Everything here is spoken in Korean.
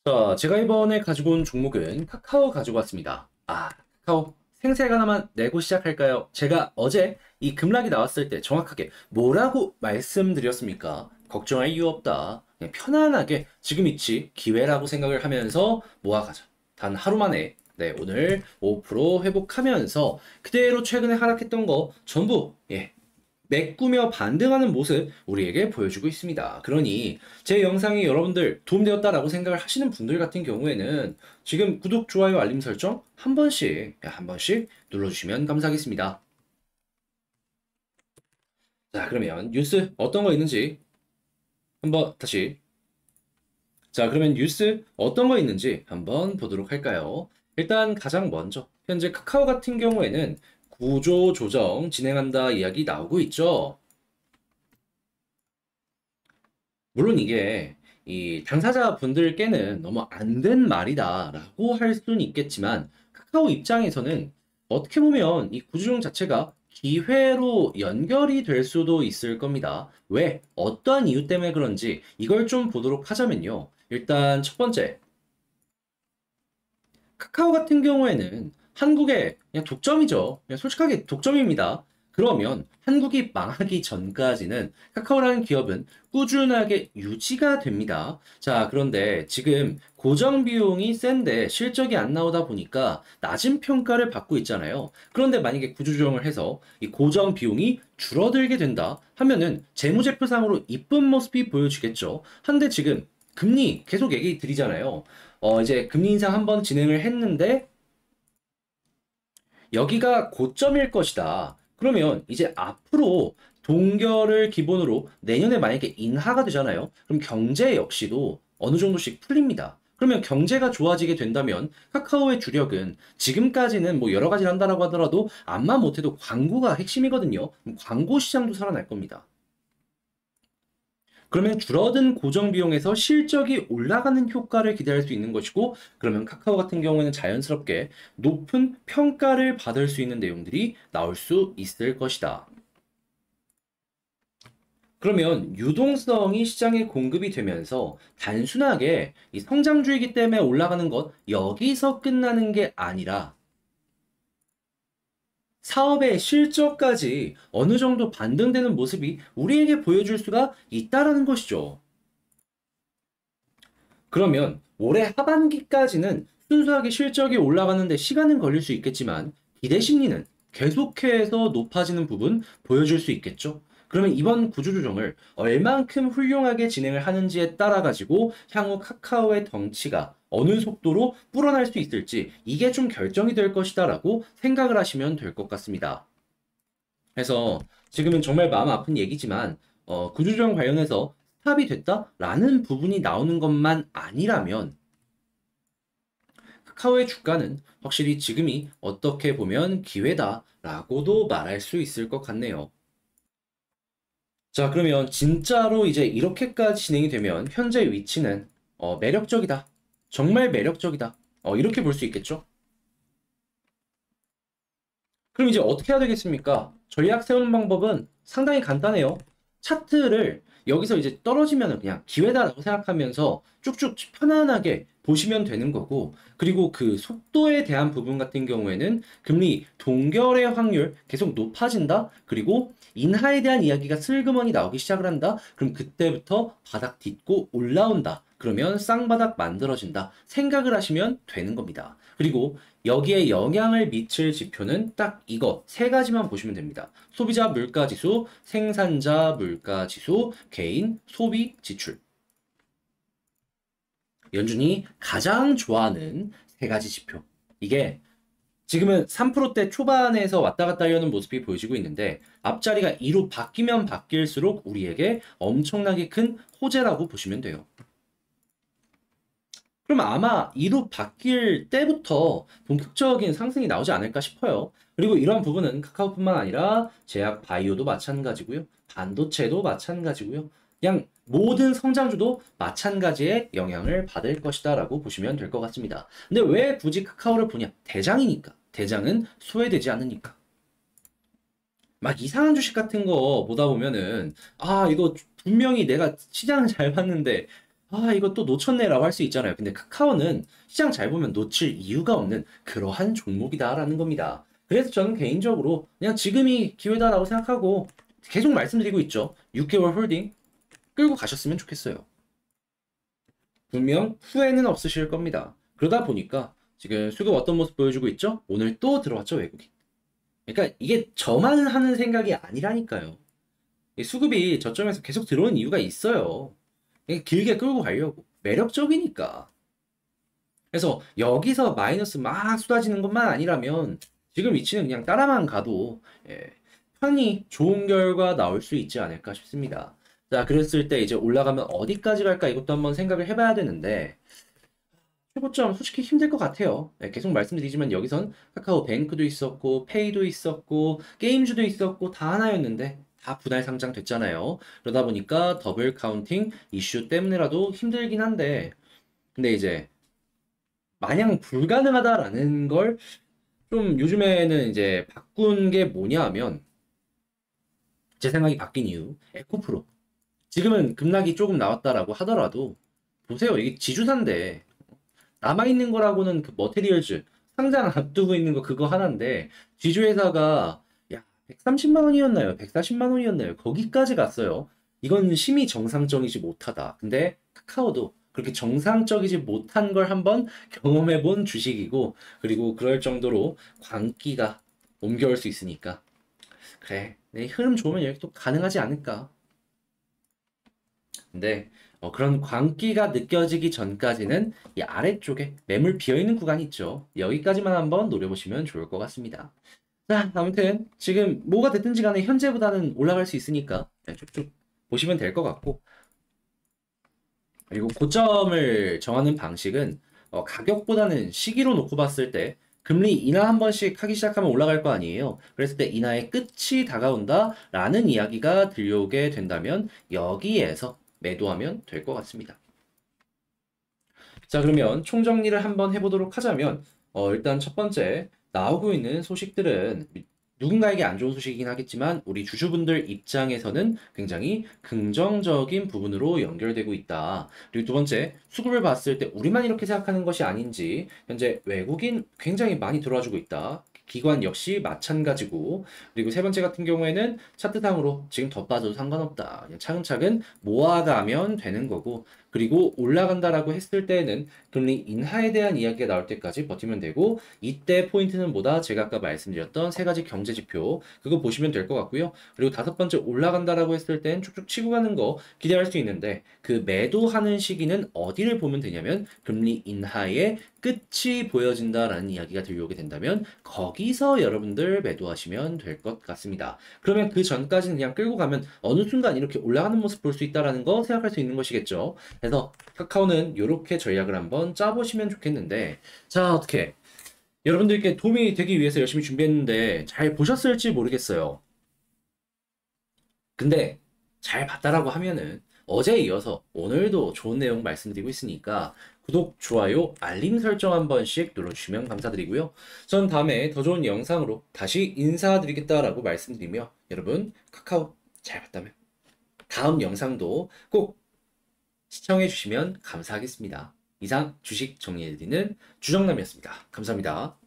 자, 제가 이번에 가지고 온 종목은 카카오 가지고 왔습니다. 카카오 생색 하나만 내고 시작할까요? 제가 어제 이 급락이 나왔을 때 정확하게 뭐라고 말씀드렸습니까? 걱정할 이유 없다. 그냥 편안하게 지금 이치 기회라고 생각을 하면서 모아가자. 단 하루 만에 오늘 5% 회복하면서 그대로 최근에 하락했던 거 전부 메꾸며 반등하는 모습 우리에게 보여주고 있습니다. 그러니 제 영상이 여러분들 도움되었다라고 생각을 하시는 분들 같은 경우에는 지금 구독, 좋아요, 알림 설정 한 번씩 눌러주시면 감사하겠습니다. 자, 그러면 뉴스 어떤 거 있는지 한번 다시. 자, 그러면 뉴스 어떤 거 있는지 한번 보도록 할까요? 일단 가장 먼저 현재 카카오 같은 경우에는 구조 조정 진행한다 이야기 나오고 있죠. 물론 이게 이 당사자 분들께는 너무 안 된 말이다라고 할 수는 있겠지만 카카오 입장에서는 어떻게 보면 이 구조조정 자체가 기회로 연결이 될 수도 있을 겁니다. 왜? 어떠한 이유 때문에 그런지 이걸 좀 보도록 하자면요. 일단 첫 번째, 카카오 같은 경우에는 한국의 그냥 독점이죠. 그냥 솔직하게 독점입니다. 그러면 한국이 망하기 전까지는 카카오라는 기업은 꾸준하게 유지가 됩니다. 자, 그런데 지금 고정 비용이 센데 실적이 안 나오다 보니까 낮은 평가를 받고 있잖아요. 그런데 만약에 구조조정을 해서 이 고정 비용이 줄어들게 된다 하면은 재무제표상으로 이쁜 모습이 보여지겠죠. 한데 지금 금리 계속 얘기 드리잖아요. 이제 금리 인상 한번 진행을 했는데 여기가 고점일 것이다. 그러면 이제 앞으로 동결을 기본으로 내년에 만약에 인하가 되잖아요. 그럼 경제 역시도 어느 정도씩 풀립니다. 그러면 경제가 좋아지게 된다면 카카오의 주력은 지금까지는 뭐 여러 가지를 한다라고 하더라도 암만 못해도 광고가 핵심이거든요. 그럼 광고 시장도 살아날 겁니다. 그러면 줄어든 고정 비용에서 실적이 올라가는 효과를 기대할 수 있는 것이고, 그러면 카카오 같은 경우에는 자연스럽게 높은 평가를 받을 수 있는 내용들이 나올 수 있을 것이다. 그러면 유동성이 시장에 공급이 되면서 단순하게 이 성장주이기 때문에 올라가는 것, 여기서 끝나는 게 아니라 사업의 실적까지 어느 정도 반등되는 모습이 우리에게 보여줄 수가 있다라는 것이죠. 그러면 올해 하반기까지는 순수하게 실적이 올라가는데 시간은 걸릴 수 있겠지만 기대 심리는 계속해서 높아지는 부분 보여줄 수 있겠죠. 그러면 이번 구조조정을 얼만큼 훌륭하게 진행을 하는지에 따라 가지고 향후 카카오의 덩치가 어느 속도로 불어날 수 있을지 이게 좀 결정이 될 것이다라고 생각을 하시면 될 것 같습니다. 그래서 지금은 정말 마음 아픈 얘기지만 구조조정 관련해서 스탑이 됐다라는 부분이 나오는 것만 아니라면 카카오의 주가는 확실히 지금이 어떻게 보면 기회다라고도 말할 수 있을 것 같네요. 자, 그러면 진짜로 이제 이렇게까지 진행이 되면 현재 위치는 매력적이다. 정말 매력적이다. 이렇게 볼 수 있겠죠? 그럼 이제 어떻게 해야 되겠습니까? 전략 세우는 방법은 상당히 간단해요. 차트를 여기서 이제 떨어지면 그냥 기회다라고 생각하면서 쭉쭉 편안하게 보시면 되는 거고, 그리고 그 속도에 대한 부분 같은 경우에는 금리 동결의 확률 계속 높아진다? 그리고 인하에 대한 이야기가 슬그머니 나오기 시작을 한다? 그럼 그때부터 바닥 딛고 올라온다. 그러면 쌍바닥 만들어진다. 생각을 하시면 되는 겁니다. 그리고 여기에 영향을 미칠 지표는 딱 이거 세 가지만 보시면 됩니다. 소비자 물가지수, 생산자 물가지수, 개인 소비 지출. 연준이 가장 좋아하는 세 가지 지표. 이게 지금은 3%대 초반에서 왔다 갔다 하려는 모습이 보여지고 있는데 앞자리가 2로 바뀌면 바뀔수록 우리에게 엄청나게 큰 호재라고 보시면 돼요. 그럼 아마 2로 바뀔 때부터 본격적인 상승이 나오지 않을까 싶어요. 그리고 이러한 부분은 카카오뿐만 아니라 제약 바이오도 마찬가지고요. 반도체도 마찬가지고요. 그냥 모든 성장주도 마찬가지의 영향을 받을 것이다라고 보시면 될 것 같습니다. 근데 왜 굳이 카카오를 보냐? 대장이니까. 대장은 소외되지 않으니까. 막 이상한 주식 같은 거 보다 보면은 이거 분명히 내가 시장을 잘 봤는데 아, 이거 또 놓쳤네라고 할 수 있잖아요. 근데 카카오는 시장 잘 보면 놓칠 이유가 없는 그러한 종목이다라는 겁니다. 그래서 저는 개인적으로 그냥 지금이 기회다라고 생각하고 계속 말씀드리고 있죠. 6개월 홀딩 끌고 가셨으면 좋겠어요. 분명 후회는 없으실 겁니다. 그러다 보니까 지금 수급 어떤 모습 보여주고 있죠? 오늘 또 들어왔죠, 외국인. 그러니까 이게 저만 하는 생각이 아니라니까요. 이 수급이 저점에서 계속 들어온 이유가 있어요. 이게 길게 끌고 가려고. 매력적이니까. 그래서 여기서 마이너스 막 쏟아지는 것만 아니라면 지금 위치는 그냥 따라만 가도 예, 편히 좋은 결과 나올 수 있지 않을까 싶습니다. 자, 그랬을 때 이제 올라가면 어디까지 갈까 이것도 한번 생각을 해봐야 되는데 최고점 솔직히 힘들 것 같아요. 네, 계속 말씀드리지만 여기선 카카오뱅크도 있었고 페이도 있었고 게임주도 있었고 다 하나였는데 다 분할 상장됐잖아요. 그러다 보니까 더블 카운팅 이슈 때문에라도 힘들긴 한데 근데 이제 마냥 불가능하다라는 걸 좀 요즘에는 이제 바꾼 게 뭐냐 하면 제 생각이 바뀐 이유 에코프로 지금은 급락이 조금 나왔다라고 하더라도 보세요 이게 지주사인데 남아있는 거라고는 그 머테리얼즈 상장 앞두고 있는 거 그거 하나인데 지주회사가 야 130만 원이었나요? 140만 원이었나요? 거기까지 갔어요. 이건 심히 정상적이지 못하다. 근데 카카오도 그렇게 정상적이지 못한 걸 한번 경험해 본 주식이고 그리고 그럴 정도로 광기가 옮겨올 수 있으니까 그래 내 흐름 좋으면 여기 또 가능하지 않을까. 근데 그런 광기가 느껴지기 전까지는 이 아래쪽에 매물 비어있는 구간이 있죠. 여기까지만 한번 노려보시면 좋을 것 같습니다. 자, 아무튼 지금 뭐가 됐든지 간에 현재보다는 올라갈 수 있으니까 네, 쭉쭉 보시면 될 것 같고 그리고 고점을 정하는 방식은 가격보다는 시기로 놓고 봤을 때 금리 인하 한 번씩 하기 시작하면 올라갈 거 아니에요. 그랬을 때 인하의 끝이 다가온다라는 이야기가 들려오게 된다면 여기에서 매도하면 될 것 같습니다. 자, 그러면 총정리를 한번 해보도록 하자면, 일단 첫 번째, 나오고 있는 소식들은 누군가에게 안 좋은 소식이긴 하겠지만, 우리 주주분들 입장에서는 굉장히 긍정적인 부분으로 연결되고 있다. 그리고 두 번째, 수급을 봤을 때 우리만 이렇게 생각하는 것이 아닌지, 현재 외국인 굉장히 많이 들어와주고 있다. 기관 역시 마찬가지고, 그리고 세 번째 같은 경우에는 차트상으로 지금 더 빠져도 상관없다. 그냥 차근차근 모아가면 되는 거고, 그리고 올라간다라고 했을 때는 금리 인하에 대한 이야기가 나올 때까지 버티면 되고 이때 포인트는 뭐다? 제가 아까 말씀드렸던 세 가지 경제 지표 그거 보시면 될 것 같고요. 그리고 다섯 번째 올라간다라고 했을 땐 쭉쭉 치고 가는 거 기대할 수 있는데 그 매도하는 시기는 어디를 보면 되냐면 금리 인하의 끝이 보여진다라는 이야기가 들려오게 된다면 거기서 여러분들 매도하시면 될 것 같습니다. 그러면 그 전까지는 그냥 끌고 가면 어느 순간 이렇게 올라가는 모습 볼 수 있다라는 거 생각할 수 있는 것이겠죠. 그래서 카카오는 이렇게 전략을 한번 짜보시면 좋겠는데 자 어떻게 여러분들께 도움이 되기 위해서 열심히 준비했는데 잘 보셨을지 모르겠어요. 근데 잘 봤다라고 하면은 어제에 이어서 오늘도 좋은 내용 말씀드리고 있으니까 구독, 좋아요, 알림 설정 한 번씩 눌러주시면 감사드리고요. 전 다음에 더 좋은 영상으로 다시 인사드리겠다라고 말씀드리며 여러분 카카오 잘 봤다면 다음 영상도 꼭 시청해주시면 감사하겠습니다. 이상 주식 정리해드리는 주정남이었습니다. 감사합니다.